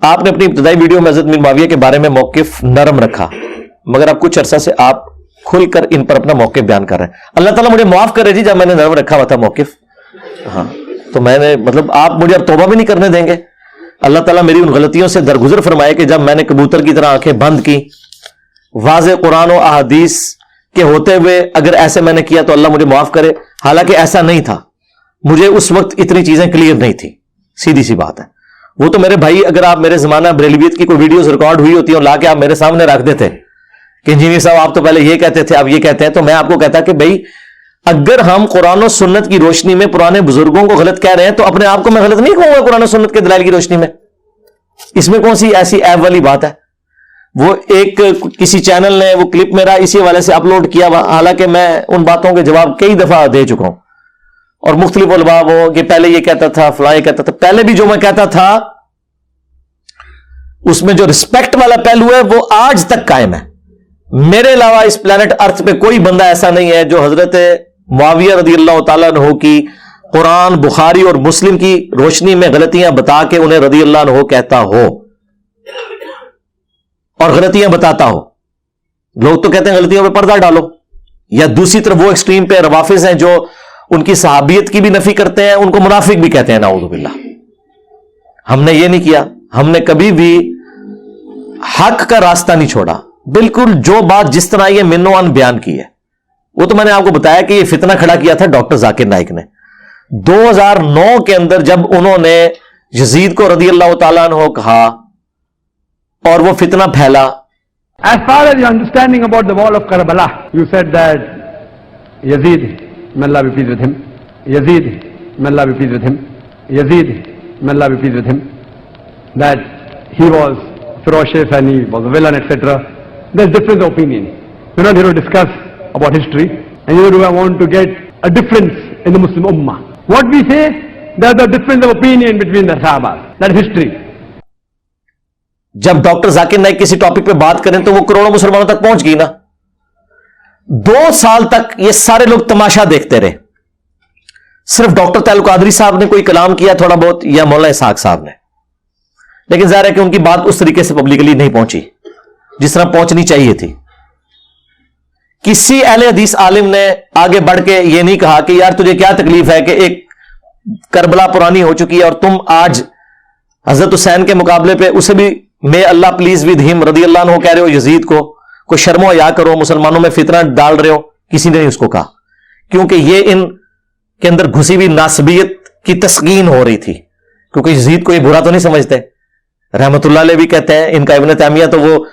آپ نے اپنی ابتدائی ویڈیو میں حضرت امیر معاویہ کے بارے میں موقف نرم رکھا، مگر اب کچھ عرصہ سے آپ کھل کر ان پر اپنا موقف بیان کر رہے ہیں. اللہ تعالیٰ مجھے معاف کرے جی، جب میں نے نرم رکھا ہوا تھا موقف، ہاں تو میں نے مطلب آپ مجھے اب توبہ بھی نہیں کرنے دیں گے. اللہ تعالیٰ میری ان غلطیوں سے درگزر فرمائے کہ جب میں نے کبوتر کی طرح آنکھیں بند کی، واضح قرآن و احادیث کے ہوتے ہوئے اگر ایسے میں نے کیا تو اللہ مجھے معاف کرے. حالانکہ ایسا نہیں تھا، مجھے اس وقت اتنی چیزیں کلیئر نہیں تھی. سیدھی سی بات ہے. وہ تو میرے بھائی، اگر آپ میرے زمانہ بریلویت کی کوئی ویڈیوز ریکارڈ ہوئی ہوتی ہیں اور لا کے آپ میرے سامنے رکھ دیتے کہ انجینئر صاحب آپ تو پہلے یہ کہتے تھے اب یہ کہتے ہیں، تو میں آپ کو کہتا کہ بھائی اگر ہم قرآن و سنت کی روشنی میں پرانے بزرگوں کو غلط کہہ رہے ہیں تو اپنے آپ کو میں غلط نہیں کہوں گا قرآن و سنت کے دلائل کی روشنی میں. اس میں کون سی ایسی ایب والی بات ہے؟ وہ ایک کسی چینل نے وہ کلپ میرا اسی حوالے سے اپلوڈ کیا، حالانکہ میں ان باتوں کے جواب کئی دفعہ دے چکا ہوں، اور مختلف علماء وہ کہ پہلے یہ کہتا تھا فلاں یہ کہتا تھا. پہلے بھی جو میں کہتا تھا اس میں جو رسپیکٹ والا پہلو ہے وہ آج تک قائم ہے. میرے علاوہ اس پلانٹ ارتھ پہ کوئی بندہ ایسا نہیں ہے جو حضرت معاویہ رضی اللہ تعالیٰ عنہ کی قرآن، بخاری اور مسلم کی روشنی میں غلطیاں بتا کے انہیں رضی اللہ عنہ کہتا ہو اور غلطیاں بتاتا ہو. لوگ تو کہتے ہیں غلطیوں پہ پردہ ڈالو، یا دوسری طرف وہ ایکسٹریم پہ روافظ ہیں جو ان کی صحابیت کی بھی نفی کرتے ہیں، ان کو منافق بھی کہتے ہیں نعوذ باللہ. ہم نے یہ نہیں کیا، ہم نے کبھی بھی حق کا راستہ نہیں چھوڑا. بالکل جو بات جس طرح یہ منو ان بیان کی ہے، وہ تو میں نے آپ کو بتایا کہ یہ فتنہ کھڑا کیا تھا ڈاکٹر ذاکر نائک نے 2009 کے اندر، جب انہوں نے یزید کو رضی اللہ تعالیٰ عنہ کہا اور وہ فتنہ پھیلا. As far as your understanding about the wall of Karbala, you said that Yazid, may Allah be pleased with him, Yazid, may Allah be pleased with him, Yazid, may Allah be pleased with him, that he was ferocious and he was a villain, etc. There's difference of opinion. We're not here to discuss about history, and neither do I want to get a difference in the Muslim Ummah. What we say, there's a difference of opinion between the Sahabas. That's history. جب doctor Zakir Naik کسی topic پہ بات کریں تو وہ کروڑوں مسلمانوں تک پہنچ گئی نا. 2 سال تک یہ سارے لوگ تماشا دیکھتے رہے. صرف ڈاکٹر تعلق قادری صاحب نے کوئی کلام کیا تھوڑا بہت، یا مولانا اسحاق صاحب نے، لیکن ظاہر ہے کہ ان کی بات اس طریقے سے پبلکلی نہیں پہنچی جس طرح پہنچنی چاہیے تھی. کسی اہل حدیث عالم نے آگے بڑھ کے یہ نہیں کہا کہ یار تجھے کیا تکلیف ہے کہ ایک کربلا پرانی ہو چکی ہے اور تم آج حضرت حسین کے مقابلے پہ اسے بھی میں اللہ پلیز ود ہم رضی اللہ عنہ کہہ رہے ہو، یزید کو کوئی شرم و حیا کرو، مسلمانوں میں فتنہ ڈال رہے ہو. کسی نے نہیں اس کو کہا، کیونکہ یہ ان کے اندر گھسی ہوئی ناسبیت کی تسکین ہو رہی تھی، کیونکہ یزید کو یہ برا تو نہیں سمجھتے. رحمت اللہ علیہ بھی کہتے ہیں، ان کا ابن تیمیہ تو وہ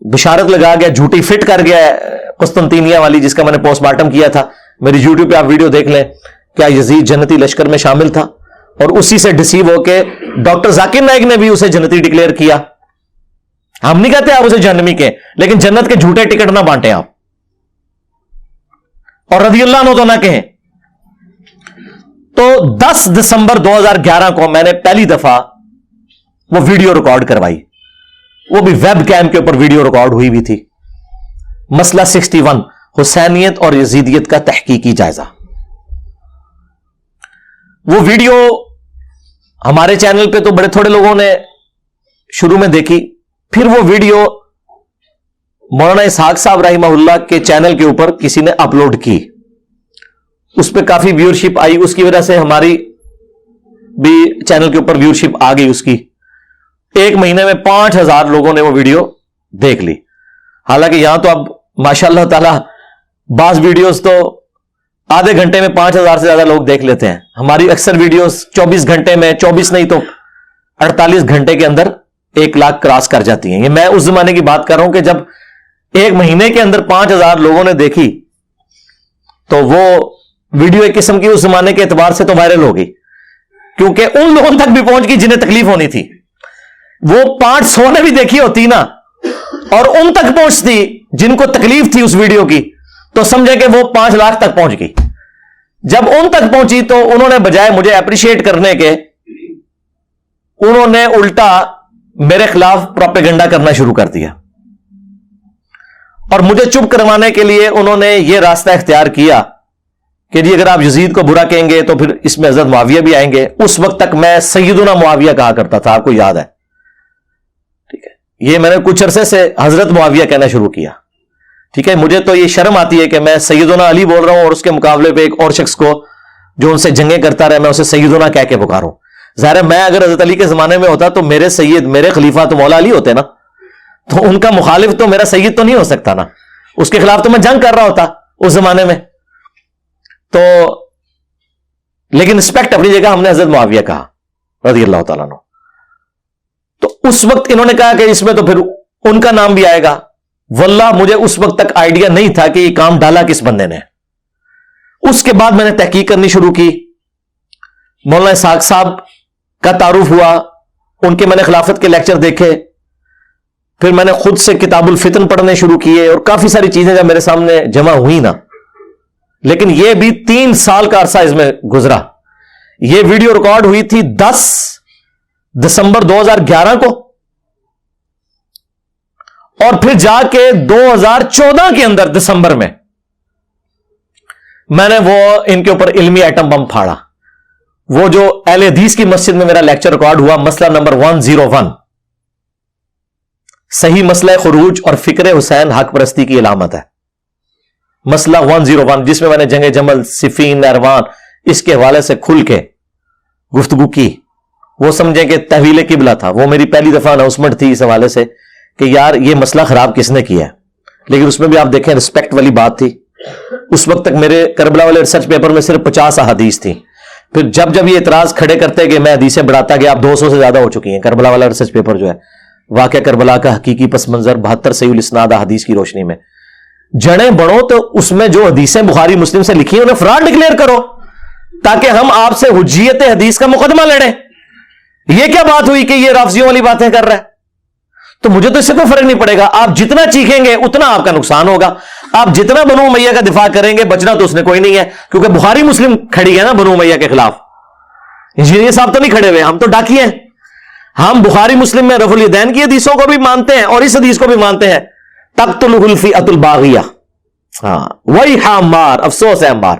بشارت لگا گیا، جھوٹی فٹ کر گیا قسطنطینیہ والی، جس کا میں نے پوسٹ مارٹم کیا تھا. میری یوٹیوب پہ آپ ویڈیو دیکھ لیں، کیا یزید جنتی لشکر میں شامل تھا، اور اسی سے ڈسیو ہو کے ڈاکٹر ذاکر نائک نے بھی اسے جنتی ڈکلیئر کیا. ہم نہیں کہتے آپ اسے جہنمی کے، لیکن جنت کے جھوٹے ٹکٹ نہ بانٹیں آپ، اور رضی اللہ عنہ تو نہ کہیں. تو 10 دسمبر 2011 کو میں نے پہلی دفعہ وہ ویڈیو ریکارڈ کروائی، وہ بھی ویب کیم کے اوپر ویڈیو ریکارڈ ہوئی بھی تھی. مسئلہ 61، حسینیت اور یزیدیت کا تحقیقی جائزہ. وہ ویڈیو ہمارے چینل پہ تو بڑے تھوڑے لوگوں نے شروع میں دیکھی، پھر وہ ویڈیو مولانا اسحاق صاحب رحمہ اللہ کے چینل کے اوپر کسی نے اپلوڈ کی، اس پہ کافی ویورشپ آئی، اس کی وجہ سے ہماری بھی چینل کے اوپر ویورشپ آ گئی. اس کی 1 مہینے میں 5000 لوگوں نے وہ ویڈیو دیکھ لی. حالانکہ یہاں تو اب ماشاء اللہ تعالی بعض ویڈیوز تو آدھے گھنٹے میں 5000 سے زیادہ لوگ دیکھ لیتے ہیں. ہماری اکثر ویڈیوز 24 گھنٹے میں، 24 نہیں تو 48 گھنٹے کے اندر 1 لاکھ کراس کر جاتی ہیں. یہ میں اس زمانے کی بات کر رہا ہوں کہ جب 1 مہینے کے اندر 5000 لوگوں نے دیکھی تو وہ ویڈیو ایک قسم کی اس زمانے کے اعتبار سے تو وائرل ہو گئی، کیونکہ ان لوگوں تک بھی پہنچ گئی جنہیں تکلیف ہونی تھی. وہ 500 نے بھی دیکھی ہوتی نا، اور ان تک پہنچتی جن کو تکلیف تھی اس ویڈیو کی، تو سمجھے کہ وہ 5 لاکھ تک پہنچ گئی. جب ان تک پہنچی تو انہوں نے بجائے مجھے اپریشیٹ کرنے کے، انہوں نے الٹا میرے خلاف پروپیگنڈا کرنا شروع کر دیا، اور مجھے چپ کروانے کے لیے انہوں نے یہ راستہ اختیار کیا کہ جی اگر آپ یزید کو برا کہیں گے تو پھر اس میں حضرت معاویہ بھی آئیں گے. اس وقت تک میں سیدنا معاویہ کہا کرتا تھا، آپ کو یاد ہے، یہ میں نے کچھ عرصے سے حضرت معاویہ کہنا شروع کیا. ٹھیک ہے, مجھے تو یہ شرم آتی ہے کہ میں سیدنا علی بول رہا ہوں اور اس کے مقابلے پہ ایک اور شخص کو جو ان سے جنگیں کرتا رہے میں اسے سیدنا کہہ کے پکاروں. ظاہر ہے میں اگر حضرت علی کے زمانے میں ہوتا تو میرے سید, میرے خلیفہ تو مولا علی ہوتے نا, تو ان کا مخالف تو میرا سید تو نہیں ہو سکتا نا, اس کے خلاف تو میں جنگ کر رہا ہوتا اس زمانے میں. تو لیکن رسپیکٹ اپنی جگہ ہم نے حضرت معاویہ کہا رضی اللہ تعالیٰ عنہ. تو اس وقت انہوں نے کہا کہ اس میں تو پھر ان کا نام بھی آئے گا. واللہ مجھے اس وقت تک آئیڈیا نہیں تھا کہ یہ کام ڈالا کس بندے نے. اس کے بعد میں نے تحقیق کرنی شروع کی, مولانا اسحاق صاحب کا تعارف ہوا, ان کے میں نے خلافت کے لیکچر دیکھے, پھر میں نے خود سے کتاب الفتن پڑھنے شروع کیے اور کافی ساری چیزیں جب میرے سامنے جمع ہوئی نا, لیکن یہ بھی 3 سال کا عرصہ اس میں گزرا. یہ ویڈیو ریکارڈ ہوئی تھی 10 دسمبر 2011 کو, اور پھر جا کے 2014 کے اندر دسمبر میں نے وہ ان کے اوپر علمی ایٹم بم پھاڑا. وہ جو اہل حدیث کی مسجد میں میرا لیکچر ریکارڈ ہوا, مسئلہ نمبر 101, صحیح مسئلہ خروج اور فکر حسین حق پرستی کی علامت ہے. مسئلہ 101 جس میں نے جنگ جمل, صفین, نہروان اس کے حوالے سے کھل کے گفتگو کی. وہ سمجھیں کہ تحویل قبلہ تھا. وہ میری پہلی دفعہ اناؤنسمنٹ تھی اس حوالے سے کہ یار یہ مسئلہ خراب کس نے کیا ہے, لیکن اس میں بھی آپ دیکھیں رسپیکٹ والی بات تھی. اس وقت تک میرے کربلا والے ریسرچ پیپر میں صرف 50 احادیث تھی. پھر جب یہ اعتراض کھڑے کرتے کہ میں حدیثیں بڑھاتا گیا, اب 200 سے زیادہ ہو چکی ہیں. کربلا والا ریسرچ پیپر جو ہے, واقعہ کربلا کا حقیقی پس منظر 72 صحیح الاسناد احادیث کی روشنی میں, جڑیں بڑھو تو اس میں جو حدیثیں بخاری مسلم سے لکھی ہیں انہیں فراڈ ڈکلیئر کرو تاکہ ہم آپ سے حجیت حدیث کا مقدمہ لڑیں. یہ کیا بات ہوئی کہ یہ رافضیوں والی باتیں کر رہا ہے؟ تو مجھے تو اس سے کوئی فرق نہیں پڑے گا. آپ جتنا چیخیں گے اتنا آپ کا نقصان ہوگا. آپ جتنا بنو امیہ کا دفاع کریں گے بچنا تو اس نے کوئی نہیں ہے, کیونکہ بخاری مسلم کھڑی ہے نا بنو امیہ کے خلاف. انجینئر صاحب تو نہیں کھڑے ہوئے, ہم تو ڈاکی ہیں. ہم بخاری مسلم میں رفع الیدین کی حدیثوں کو بھی مانتے ہیں اور اس حدیث کو بھی مانتے ہیں, تقتلہ الفئۃ الباغیہ. ہاں وہی عمار, افسوس ہے عمار,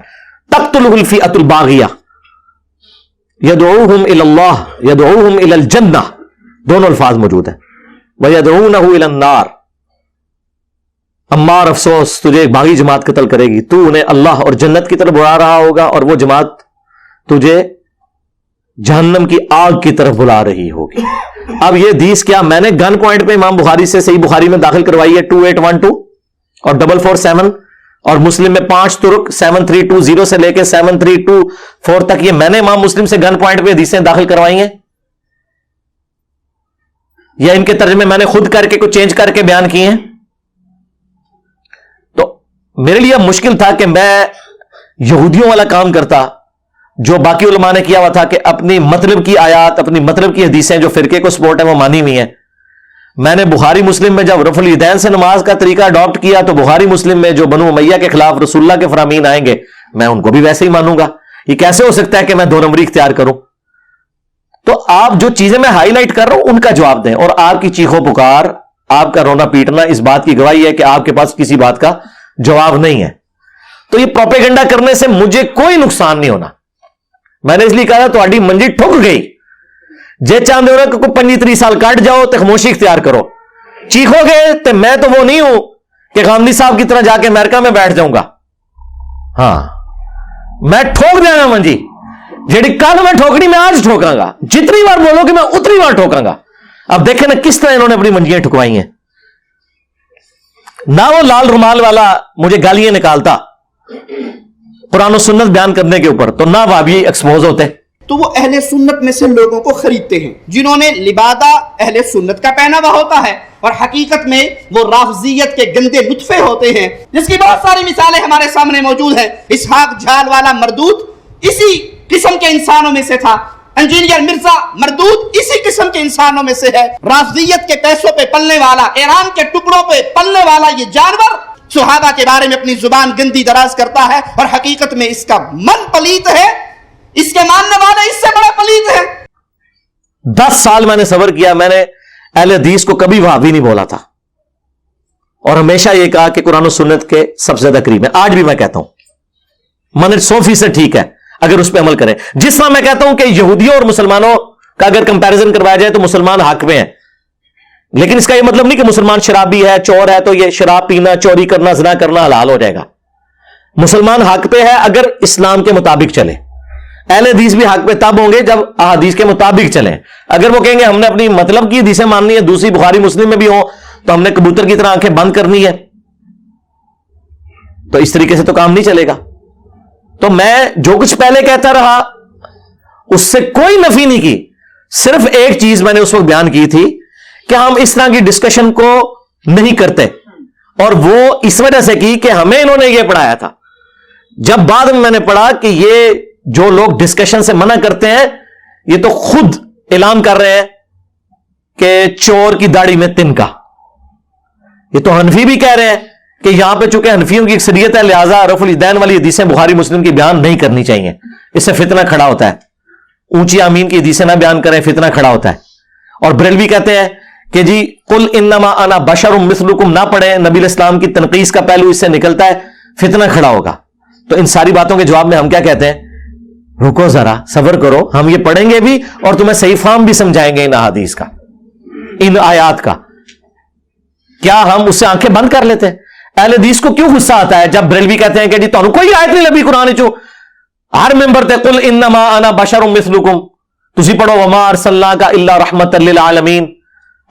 تقتلہ الفئۃ الباغیہ یدعوہم الی اللہ یدعوہم الی الجنہ, دونوں الفاظ موجود ہیں, وَيَدْعُونَهُ إِلَى النَّارِ. عمار افسوس, تجھے ایک باغی جماعت قتل کرے گی, تو انہیں اللہ اور جنت کی طرف بلا رہا ہوگا اور وہ جماعت تجھے جہنم کی آگ کی طرف بلا رہی ہوگی. اب یہ حدیث کیا میں نے گن پوائنٹ پہ امام بخاری سے صحیح بخاری میں داخل کروائی ہے 2812 اور 447, اور مسلم میں 5 ترک 7320 سے لے کے 7324 تک, یہ میں نے امام مسلم سے گن پوائنٹ پہ حدیثیں داخل کروائی ہیں یا ان کے ترجمے میں نے خود کر کے کچھ چینج کر کے بیان کیے ہیں؟ تو میرے لیے مشکل تھا کہ میں یہودیوں والا کام کرتا جو باقی علماء نے کیا ہوا تھا کہ اپنی مطلب کی آیات, اپنی مطلب کی حدیثیں جو فرقے کو سپورٹ ہے وہ مانی ہوئی ہیں. میں نے بخاری مسلم میں جب رفع الیدین سے نماز کا طریقہ اڈاپٹ کیا تو بخاری مسلم میں جو بنو امیہ کے خلاف رسول اللہ کے فرامین آئیں گے میں ان کو بھی ویسے ہی مانوں گا. یہ کیسے ہو سکتا ہے کہ میں 2 نمبری اختیار کروں؟ تو آپ جو چیزیں میں ہائی لائٹ کر رہا ہوں ان کا جواب دیں, اور آپ کی چیخو پکار, آپ کا رونا پیٹنا اس بات کی گواہی ہے کہ آپ کے پاس کسی بات کا جواب نہیں ہے. تو یہ پروپیگنڈا کرنے سے مجھے کوئی نقصان نہیں ہونا. میں نے اس لیے کہا تو آڈی منجی ٹھک گئی, جے چاندے ہو رہا کہ کوئی 25-30 سال کٹ جاؤ تو خاموشی اختیار کرو. چیخو گے تو میں تو وہ نہیں ہوں کہ غامدی صاحب کی طرح جا کے امریکہ میں بیٹھ جاؤں گا. ہاں میں ٹھوک دینا منجی, جیڑی کل میں ٹھوکڑی میں آج ٹھوکاں گا, جتنی بار بولو کہ میں اتنی بار ٹھوکاں گا. اب دیکھیں نا کس طرح انہوں نے اپنی منجیاں ٹھکوائی ہیں. نہ وہ لال رومال والا مجھے گالیاں نکالتا قرآن و سنت بیان کرنے کے اوپر, تو نہ وہابی ایکسپوز ہوتے. تو وہ اہل سنت میں سے لوگوں کو خریدتے ہیں جنہوں نے لبادہ اہل سنت کا پہنا ہوا ہوتا ہے, اور حقیقت میں وہ رافضیت کے گندے نطفے ہوتے ہیں, جس کی بہت ساری مثالیں ہمارے سامنے موجود ہیں. اسحاق جھال والا مردود اسی قسم کے انسانوں میں سے تھا. انجینئر مرزا مردود اسی قسم کے انسانوں میں سے ہے. رافضیت کے پیسوں پہ پلنے والا, ایران کے ٹکڑوں پہ پلنے والا یہ جانور صحابہ کے بارے میں اپنی زبان گندی دراز کرتا ہے, اور حقیقت میں اس کا من پلیت ہے, اس کے ماننے والے اس سے بڑا پلیت ہے. 10 سال میں نے صبر کیا, میں نے اہل حدیث کو کبھی وہابی نہیں بولا تھا, اور ہمیشہ یہ کہا کہ قرآن و سنت کے سب سے زیادہ قریب ہے. آج بھی میں کہتا ہوں من 100% ٹھیک ہے اگر اس پہ عمل کریں. جس طرح میں کہتا ہوں کہ یہودیوں اور مسلمانوں کا اگر کمپیریزن کروایا جائے تو مسلمان حق میں ہیں, لیکن اس کا یہ مطلب نہیں کہ مسلمان شرابی ہے، چور ہے، تو یہ شراب پینا، چوری کرنا، زنا کرنا حلال ہو جائے گا۔ مسلمان حق پہ ہے اگر اسلام کے مطابق چلے۔ اہل حدیث بھی حق پہ تب ہوں گے جب احادیث کے مطابق چلیں۔ اگر وہ کہیں گے ہم نے اپنی مطلب کی حدیثیں ماننی ہے، دوسری بخاری مسلم میں بھی ہوں، تو ہم نے کبوتر کی طرح آنکھیں بند کرنی ہے، تو اس طریقے سے تو کام نہیں چلے گا۔ تو میں جو کچھ پہلے کہتا رہا اس سے کوئی نفی نہیں کی، صرف ایک چیز میں نے اس وقت بیان کی تھی کہ ہم اس طرح کی ڈسکشن کو نہیں کرتے، اور وہ اس وجہ سے کی کہ ہمیں انہوں نے یہ پڑھایا تھا۔ جب بعد میں نے پڑھا کہ یہ جو لوگ ڈسکشن سے منع کرتے ہیں یہ تو خود اعلان کر رہے ہیں کہ چور کی داڑھی میں تنکا۔ یہ تو حنفی بھی کہہ رہے ہیں کہ یہاں پہ چونکہ حنفیوں کی اکثریت ہے لہذا رفع الیدین والی حدیثیں بخاری مسلم کی بیان نہیں کرنی چاہیے، اس سے فتنہ کھڑا ہوتا ہے۔ اونچی آمین کی حدیثیں نہ بیان کریں، فتنہ کھڑا ہوتا ہے۔ اور بریلوی کہتے ہیں کہ جی قل انما انا بشر مثلکم نہ پڑھیں، نبی الاسلام کی تنقیص کا پہلو اس سے نکلتا ہے، فتنہ کھڑا ہوگا۔ تو ان ساری باتوں کے جواب میں ہم کیا کہتے ہیں؟ رکو ذرا، صبر کرو، ہم یہ پڑھیں گے بھی اور تمہیں صحیح فہم بھی سمجھائیں گے ان احادیث کا، ان آیات کا۔ کیا ہم اس سے آنکھیں بند کر لیتے ہیں؟ اہل حدیث کو کیوں غصہ آتا ہے جب بریلوی کہتے ہیں کہ جی تمہیں کوئی آیت نہیں لبھی قرآن چو، ہر ممبر تے قل انما انا بشر مثلکم، تسی پڑھو وما ارسلناک الا رحمت للعالمین،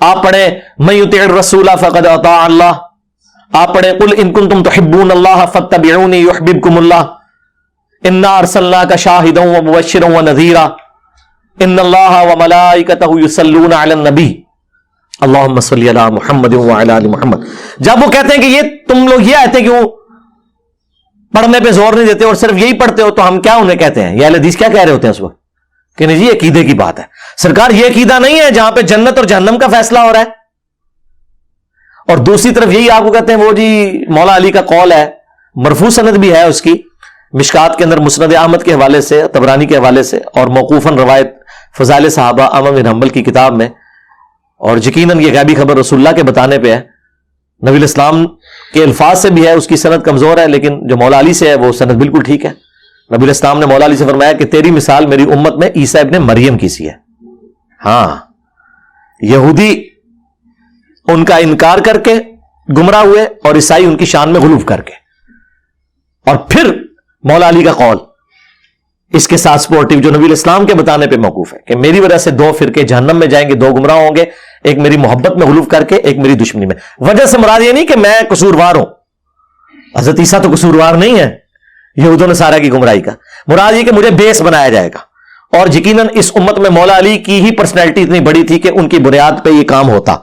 آپ پڑھیں من یطع الرسول فقد اطاع اللہ، آپ پڑھیں قل ان کنتم تحبون اللہ فاتبعونی یحببکم اللہ، انا ارسلناک شاہدا ومبشرا ونذیرا، ان اللہ وملائکتہ یصلون علی النبی اللہم صلی علی محمد وعلی آل محمد۔ جب وہ کہتے ہیں کہ یہ تم لوگ یہ آیتیں کیوں پڑھنے پہ زور نہیں دیتے اور صرف یہی پڑھتے ہو، تو ہم کیا انہیں کہتے ہیں؟ یہ اہل حدیث کیا کہہ رہے ہوتے ہیں اس وقت کہ نہیں جی عقیدے کی بات ہے۔ سرکار یہ عقیدہ نہیں ہے جہاں پہ جنت اور جہنم کا فیصلہ ہو رہا ہے، اور دوسری طرف یہی آپ کو کہتے ہیں وہ جی مولا علی کا قول ہے، مرفوع سند بھی ہے اس کی مشکات کے اندر مسند احمد کے حوالے سے، طبرانی کے حوالے سے، اور موقوفاً روایت فضائل صحابہ احمد بن حنبل کی کتاب میں، اور یقیناً یہ غیبی خبر رسول اللہ کے بتانے پہ ہے، نبی الاسلام کے الفاظ سے بھی ہے، اس کی سند کمزور ہے، لیکن جو مولا علی سے ہے وہ سند بالکل ٹھیک ہے۔ نبی الاسلام نے مولا علی سے فرمایا کہ تیری مثال میری امت میں عیسیٰ ابن مریم کی سی ہے۔ ہاں، یہودی ان کا انکار کر کے گمراہ ہوئے اور عیسائی ان کی شان میں غلو کر کے، اور پھر مولا علی کا قول اس کے ساتھ سپورٹیو جو نبی الاسلام کے بتانے پہ موقوف ہے کہ میری وجہ سے دو فرقے جہنم میں جائیں گے، دو گمراہ ہوں گے، ایک میری محبت میں غلو کر کے، ایک میری دشمنی میں۔ وجہ سے مراد یہ نہیں کہ میں قصوروار ہوں، حضرت عیسیٰ تو قصوروار نہیں ہے یہودوں نے سارا کی گمراہی کا، مراد یہ کہ مجھے بیس بنایا جائے گا۔ اور یقیناً اس امت میں مولا علی کی ہی پرسنالٹی اتنی بڑی تھی کہ ان کی بنیاد پہ یہ کام ہوتا۔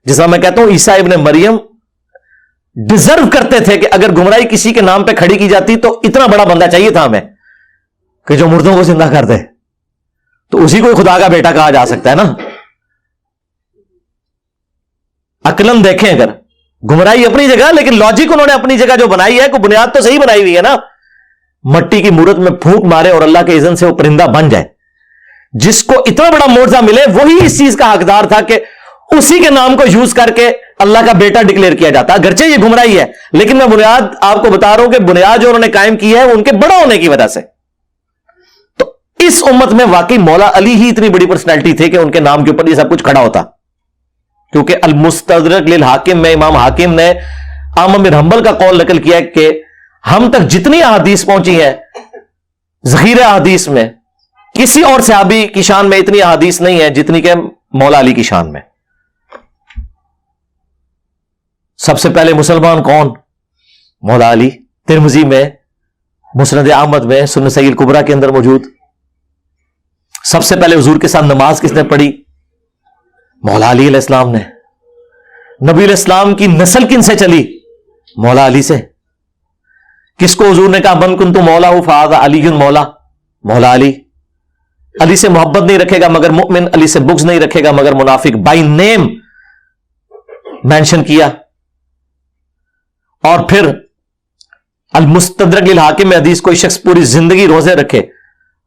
جس طرح میں کہتا ہوں عیسیٰ ابن مریم ڈیزرو کرتے تھے کہ اگر گمراہی کسی کے نام پہ کھڑی کی جاتی تو اتنا بڑا بندہ چاہیے تھا ہمیں کہ جو مردوں کو زندہ کر دے، تو اسی کو خدا کا بیٹا کہا جا سکتا ہے نا۔ عقلاً دیکھیں، اگر گمراہی اپنی جگہ، لیکن لاجک انہوں نے اپنی جگہ جو بنائی ہے، کوئی بنیاد تو صحیح بنائی ہوئی ہے نا۔ مٹی کی مورت میں پھونک مارے اور اللہ کے اذن سے وہ پرندہ بن جائے، جس کو اتنا بڑا معجزہ ملے وہی اس چیز کا حقدار تھا کہ اسی کے نام کو یوز کر کے اللہ کا بیٹا ڈکلیئر کیا جاتا۔ اگرچہ یہ گمراہی ہے، لیکن میں بنیاد آپ کو بتا رہا ہوں کہ بنیاد جو انہوں نے قائم کی ہے ان کے بڑا ہونے کی وجہ سے۔ تو اس امت میں واقعی مولا علی ہی اتنی بڑی پرسنالٹی تھے کہ ان کے نام کے اوپر یہ سب کچھ کھڑا ہوتا، کیونکہ المستدرک للحاکم میں امام حاکم نے احمد بن حنبل کا قول نقل کیا کہ ہم تک جتنی احادیث پہنچی ہیں ذخیرہ احادیث میں، کسی اور صحابی کی شان میں اتنی احادیث نہیں ہے جتنی کہ مولا علی کی شان میں۔ سب سے پہلے مسلمان کون؟ مولا علی، ترمذی میں، مسند احمد میں، سنن سعید کبریٰ کے اندر موجود۔ سب سے پہلے حضور کے ساتھ نماز کس نے پڑھی؟ مولا علی علیہ السلام نے۔ نبی علیہ السلام کی نسل کن سے چلی؟ مولا علی سے۔ کس کو حضور نے کہا من کنت مولا فہذا علی مولا؟ مولا علی۔ علی سے محبت نہیں رکھے گا مگر مؤمن، علی سے بغض نہیں رکھے گا مگر منافق، بائی نیم مینشن کیا۔ اور پھر المستدرک للحاکم میں حدیث کوئی شخص پوری زندگی روزے رکھے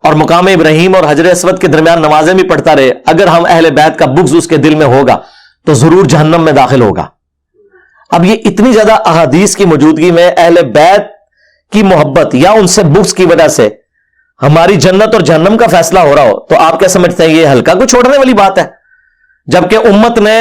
اور مقام ابراہیم اور حجر اسود کے درمیان نمازیں بھی پڑھتا رہے، اگر ہم اہل بیت کا بغض اس کے دل میں ہوگا تو ضرور جہنم میں داخل ہوگا۔ اب یہ اتنی زیادہ احادیث کی موجودگی میں اہل بیت کی محبت یا ان سے بغض کی وجہ سے ہماری جنت اور جہنم کا فیصلہ ہو رہا ہو، تو آپ کیا سمجھتے ہیں یہ ہلکا کو چھوڑنے والی بات ہے؟ جبکہ امت نے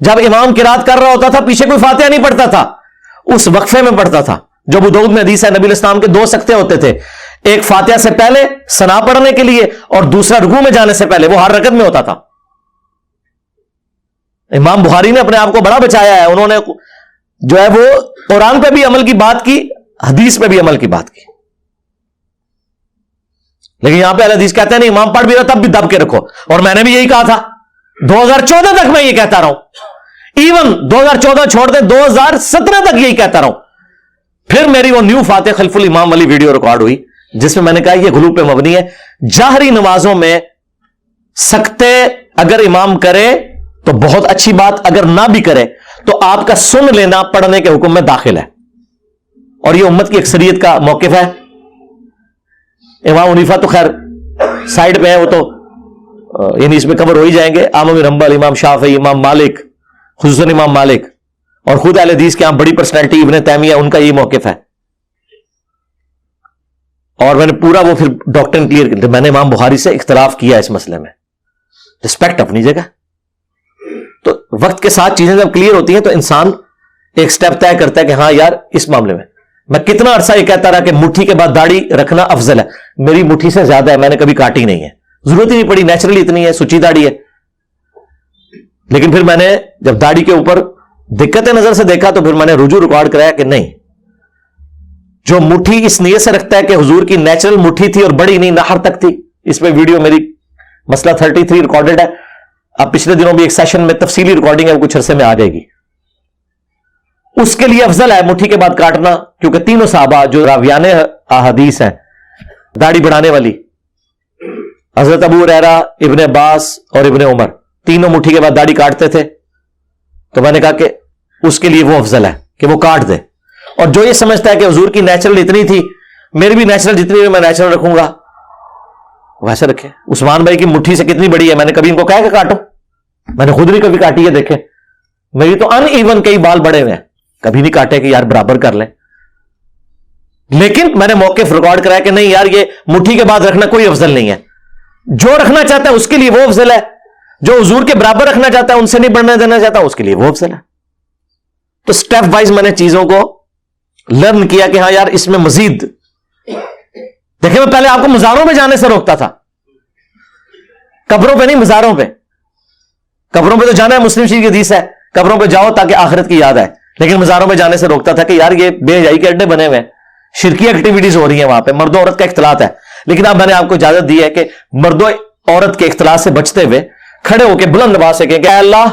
جب امام قرات کر رہا ہوتا تھا پیچھے کوئی فاتحہ نہیں پڑھتا تھا, اس وقفے میں پڑھتا تھا. جو ابو داؤد میں حدیث ہے, نبی علیہ السلام کے 2 سکتے ہوتے تھے, ایک فاتحہ سے پہلے ثنا پڑھنے کے لیے اور دوسرا رکوع میں جانے سے پہلے, وہ ہر رکعت میں ہوتا تھا. امام بخاری نے اپنے آپ کو بڑا بچایا ہے, انہوں نے جو ہے وہ قرآن پہ بھی عمل کی بات کی, حدیث پہ بھی عمل کی بات کی. لیکن یہاں پہ اہل حدیث کہتے ہیں نہیں, امام پڑھ بھی رہا تب بھی دب کے رکھو. اور میں نے بھی یہی کہا تھا 2014 تک, میں یہ کہتا رہا ہوں, ایون 2014 چھوڑ دیں 2017 تک یہی کہتا رہا ہوں. پھر میری وہ نیو فاتح خلف الامام والی ویڈیو ریکارڈ ہوئی جس میں میں نے کہا یہ غلو پہ مبنی ہے. جاہری نمازوں میں سکتے اگر امام کرے تو بہت اچھی بات, اگر نہ بھی کرے تو آپ کا سن لینا پڑھنے کے حکم میں داخل ہے, اور یہ امت کی اکثریت کا موقف ہے. امام حنیفہ تو خیر سائڈ پہ ہے, وہ تو یعنی اس میں کور ہو ہی جائیں گے. امام بن حنبل, امام شافعی, امام مالک, خصوصاً امام مالک, اور خود اہل حدیث کے یہاں بڑی پرسنالٹی ابن تیمیہ, ان کا یہ موقف ہے. اور میں نے پورا وہ پھر ڈاکٹر کلیئر کیا. میں نے امام بخاری سے اختلاف کیا اس مسئلے میں, رسپیکٹ اپنی جگہ. تو وقت کے ساتھ چیزیں جب کلیئر ہوتی ہیں تو انسان ایک سٹیپ طے کرتا ہے کہ ہاں یار اس معاملے میں کتنا عرصہ یہ کہتا رہا کہ مٹھی کے بعد داڑھی رکھنا افضل ہے. میری مٹھی سے زیادہ ہے, میں نے کبھی کاٹی نہیں ہے, ضرورت ہی نہیں پڑی, نیچرلی اتنی ہے, سچی داڑھی ہے. لیکن پھر میں نے جب داڑھی کے اوپر دقت نظر سے دیکھا تو پھر میں نے رجوع ریکارڈ کرایا کہ نہیں, جو مٹھی اس نیت سے رکھتا ہے کہ حضور کی نیچرل مٹھی تھی اور بڑی نہیں, نہر تک تھی. اس پہ ویڈیو میری مسئلہ 33 ریکارڈڈ ہے. اب پچھلے دنوں بھی ایک سیشن میں تفصیلی ریکارڈنگ ہے, وہ کچھ عرصے میں آ جائے گی. اس کے لیے افضل ہے مٹھی کے بعد کاٹنا, کیونکہ تینوں صحابہ جو راویان احادیث ہیں داڑھی بڑھانے والی, حضرت ابو ہریرہ, ابن عباس اور ابن عمر, تینوں مٹھی کے بعد داڑھی کاٹتے تھے. تو میں نے کہا کہ اس کے لیے وہ افضل ہے کہ وہ کاٹ دے. اور جو یہ سمجھتا ہے کہ حضور کی نیچرل اتنی تھی, میری بھی نیچرل جتنی ہوئی میں نیچرل رکھوں گا, ویسے رکھے. عثمان بھائی کی مٹھی سے کتنی بڑی ہے, میں نے کبھی ان کو کہا کہ کاٹو, میں نے خود نہیں کبھی کاٹی ہے. دیکھیں میری تو ان ایون کئی بال بڑے ہوئے ہیں, کبھی نہیں کاٹے کہ یار برابر کر لیں. لیکن میں نے موقف ریکارڈ کرایا کہ نہیں یار یہ مٹھی کے بعد رکھنا کوئی افضل نہیں ہے. جو رکھنا چاہتا ہے اس کے لیے وہ افضل ہے, جو حضور کے برابر رکھنا چاہتا ہے, ان سے نہیں بڑھنے دینا چاہتا, اس کے لیے وہ افضل ہے. تو سٹیپ وائز میں نے چیزوں کو لرن کیا کہ ہاں یار اس میں مزید. دیکھیں میں پہلے آپ کو مزاروں پہ جانے سے روکتا تھا, قبروں پہ نہیں, مزاروں پہ. قبروں پہ تو جانا ہے, مسلم شریف کی حدیث ہے, قبروں پہ جاؤ تاکہ آخرت کی یاد آئے. لیکن مزاروں پہ جانے سے روکتا تھا کہ یار یہ بے حیائی کے اڈے بنے ہوئے ہیں, شرکی ایکٹیویٹیز ہو رہی ہیں وہاں پہ, مرد و عورت کا اختلاط ہے. لیکن اب میں نے آپ کو اجازت دی ہے کہ مرد و عورت کے اختلاط سے بچتے ہوئے کھڑے ہو کے بلند آواز سے کہیں کہ اے اللہ,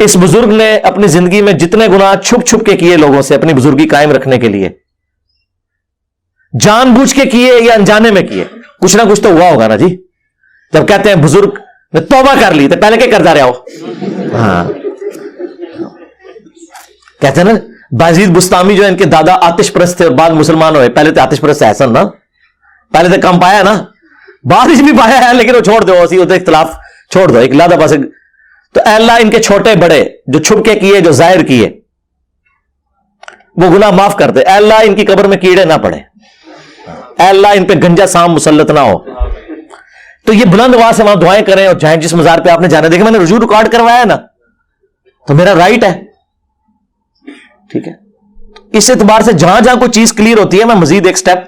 اس بزرگ نے اپنی زندگی میں جتنے گناہ چھپ چھپ کے کیے لوگوں سے اپنی بزرگی قائم رکھنے کے لیے, جان بوجھ کے کیے یا انجانے میں کیے, کچھ نہ کچھ تو ہوا ہوگا نا جی. جب کہتے ہیں بزرگ نے توبہ کر لی تو پہلے کیا کرتا رہا ہو. ہاں کہتے ہیں نا بازید بستامی جو ان کے دادا آتش پرست تھے اور بعد مسلمان ہوئے, پہلے تو آتش پرست احسن نا, پہلے تو کم پایا نا, بعد بھی پایا ہے, لیکن وہ چھوڑ دو, اسی ہوتے اختلاف چھوڑ دو, ایک لادہ پاس. تو اے اللہ ان کے چھوٹے بڑے جو چھپ کے کیے, جو ظاہر کیے, وہ گناہ معاف کر دے. اے اللہ ان کی قبر میں کیڑے نہ پڑے, اے اللہ ان پہ گنجا سام مسلط نہ ہو. تو یہ بلند آواز سے وہاں دعائیں کریں اور جائیں جس مزار پہ آپ نے جانا. دیکھیں میں نے رجوع ریکارڈ کروایا نا, تو میرا رائٹ ہے, ٹھیک ہے. اس اعتبار سے جہاں جہاں کوئی چیز کلیئر ہوتی ہے میں مزید ایک سٹیپ,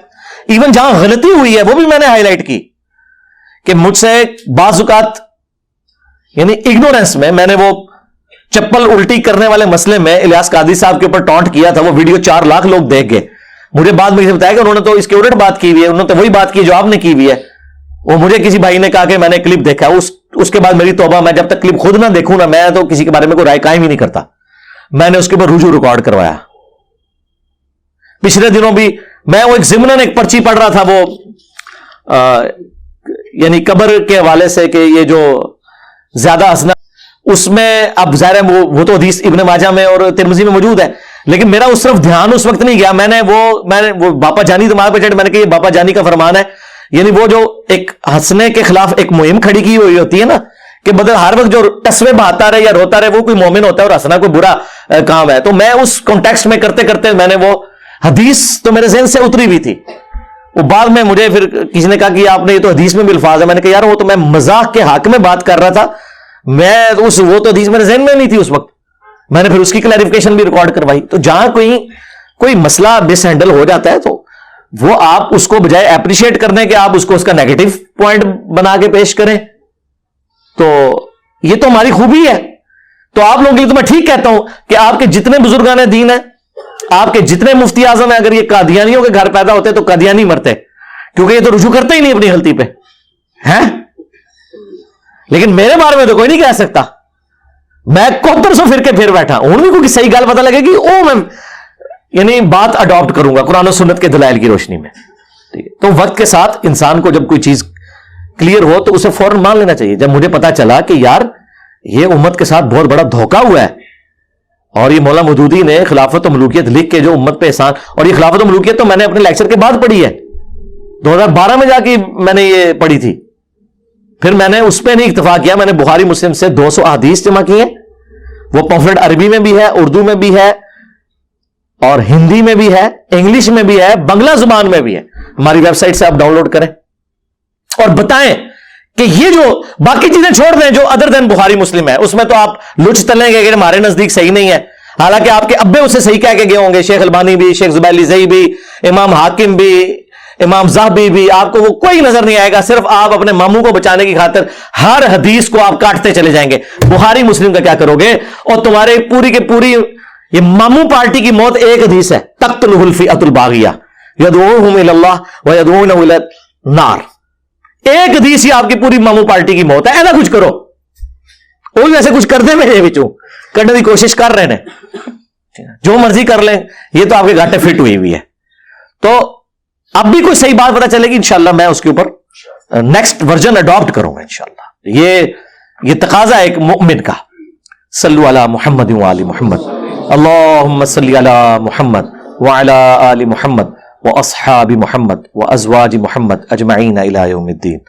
ایون جہاں غلطی ہوئی ہے وہ بھی میں نے ہائی لائٹ کی کہ مجھ سے بعض اوقات یعنی اگنورینس میں نے وہ چپل الٹی کرنے والے مسئلے میں الیاس قادری صاحب کے اوپر ٹونٹ کیا تھا. وہ ویڈیو 4 لاکھ لوگ دیکھ گئے. مجھے بعد میں بتایا کہ انہوں نے تو اس کے الٹ بات کی ہوئی ہے, انہوں نے تو وہی بات کی جو آپ نے کی ہوئی ہے. وہ مجھے کسی بھائی نے کہا کہ میں نے کلپ دیکھا, اس کے بعد میری توبہ, میں جب تک کلپ خود نہ دیکھوں نا میں تو کسی کے بارے میں کوئی رائے قائم ہی نہیں کرتا. میں نے اس کے اوپر رجوع ریکارڈ کروایا. پچھلے دنوں بھی میں وہ ایک ضمناً ایک پرچی پڑھ رہا تھا, وہ یعنی قبر کے حوالے سے کہ یہ جو زیادہ ہنسنا, اس میں اب ظاہر ہے وہ تو حدیث ابن ماجہ میں اور ترمذی میں موجود ہے, لیکن میرا اس طرف دھیان اس وقت نہیں گیا. میں نے وہ باپا جانی دماغ پہ چڑھ, میں نے کہا یہ باپا جانی کا فرمان ہے. یعنی وہ جو ایک ہنسنے کے خلاف ایک مہم کھڑی کی ہوئی ہوتی ہے نا, کہ بدل ہر وقت جو ٹسوے بہاتا رہے یا روتا رہے وہ کوئی مومن ہوتا ہے اور ہنسنا کوئی برا کام ہے. تو میں اس کانٹیکسٹ میں کرتے کرتے میں نے وہ حدیث تو میرے ذہن سے اتری ہوئی تھی. وہ بعد میں مجھے پھر کسی نے کہا کہ آپ نے یہ تو حدیث میں بھی الفاظ ہے. میں نے کہا یار وہ تو میں مذاق کے حق میں بات کر رہا تھا, میں وہ تو حدیث میرے ذہن میں نہیں تھی اس وقت, میں نے پھر اس کی کلیریفیکیشن بھی ریکارڈ کروائی. تو جہاں کوئی مسئلہ مس ہینڈل ہو جاتا ہے تو وہ آپ اس کو بجائے اپریشیٹ کرنے کے آپ اس کو اس کا نیگیٹو پوائنٹ بنا کے پیش کریں, تو یہ تو ہماری خوبی ہے. تو آپ لوگوں کے لیے تو میں ٹھیک کہتا ہوں کہ آپ کے جتنے بزرگان دین ہیں, آپ کے جتنے مفتی اعظم ہیں, اگر یہ قادیانیوں کے گھر پیدا ہوتے تو قادیانی مرتے, کیونکہ یہ تو رجوع کرتے ہی نہیں اپنی غلطی پہ ہیں. لیکن میرے بارے میں تو کوئی نہیں کہہ سکتا, میں 7100 فرقے پھر بیٹھا ہوں بھی کوئی صحیح گل پتہ لگے گی او میں یعنی بات اڈاپٹ کروں گا قرآن و سنت کے دلائل کی روشنی میں. تو وقت کے ساتھ انسان کو جب کوئی چیز کلیئر ہو تو اسے فوراً مان لینا چاہیے. جب مجھے پتا چلا کہ یار یہ امت کے ساتھ بہت بڑا دھوکہ ہوا ہے, اور یہ مولا مودودی نے خلافت و ملوکیت لکھ کے جو امت پہ احسان, اور یہ خلافت و ملوکیت تو میں نے اپنے لیکچر کے بعد پڑھی ہے, 2012 میں جا کے میں نے یہ پڑھی تھی. پھر میں نے اس پہ نہیں اکتفا کیا, میں نے بخاری مسلم سے 200 احادیث جمع کی ہیں. وہ پمفلٹ عربی میں بھی ہے, اردو میں بھی ہے, اور ہندی میں بھی ہے, انگلش میں بھی ہے, بنگلہ زبان میں بھی ہے. ہماری ویب سائٹ سے آپ ڈاؤن لوڈ کریں اور بتائیں کہ یہ جو باقی چیزیں چھوڑ دیں جو ادر دین بخاری مسلم ہے, اس میں تو آپ لچ تلیں گے کہ ہمارے نزدیک صحیح نہیں ہے, حالانکہ آپ کے ابے اسے صحیح کہہ کے گئے ہوں گے. شیخ البانی بھی, شیخ زبیلی زئی بھی, امام حاکم بھی, امام زاہبی بھی, آپ کو وہ کوئی نظر نہیں آئے گا. صرف آپ اپنے ماموں کو بچانے کی خاطر ہر حدیث کو آپ کاٹتے چلے جائیں گے. بخاری مسلم کا کیا کرو گے؟ اور تمہارے پوری کے پوری یہ ماموں پارٹی کی موت ایک حدیث ہے, تقتلہ الفئۃ الباغیہ یدعوہم الی اللہ ویدعونہ الی النار. ایک حدیث ہی آپ کی پوری ماموں پارٹی کی موت ہے. ایسا کچھ کرو, وہ بھی ایسے کچھ کرتے میرے بچوں کرنے کی کوشش کر رہے ہیں, جو مرضی کر لیں, یہ تو آپ کے گھاٹے فٹ ہوئی ہے. تو اب بھی کوئی صحیح بات پتہ چلے گی انشاءاللہ میں اس کے اوپر نیکسٹ ورژن اڈاپٹ کروں گا انشاءاللہ. یہ تقاضا ہے ایک مومن کا. صلو علی محمد وعلی محمد, اللہم صلی علی محمد وعلی آل محمد واصحاب محمد وازواج محمد اجمعین الی یوم الدین.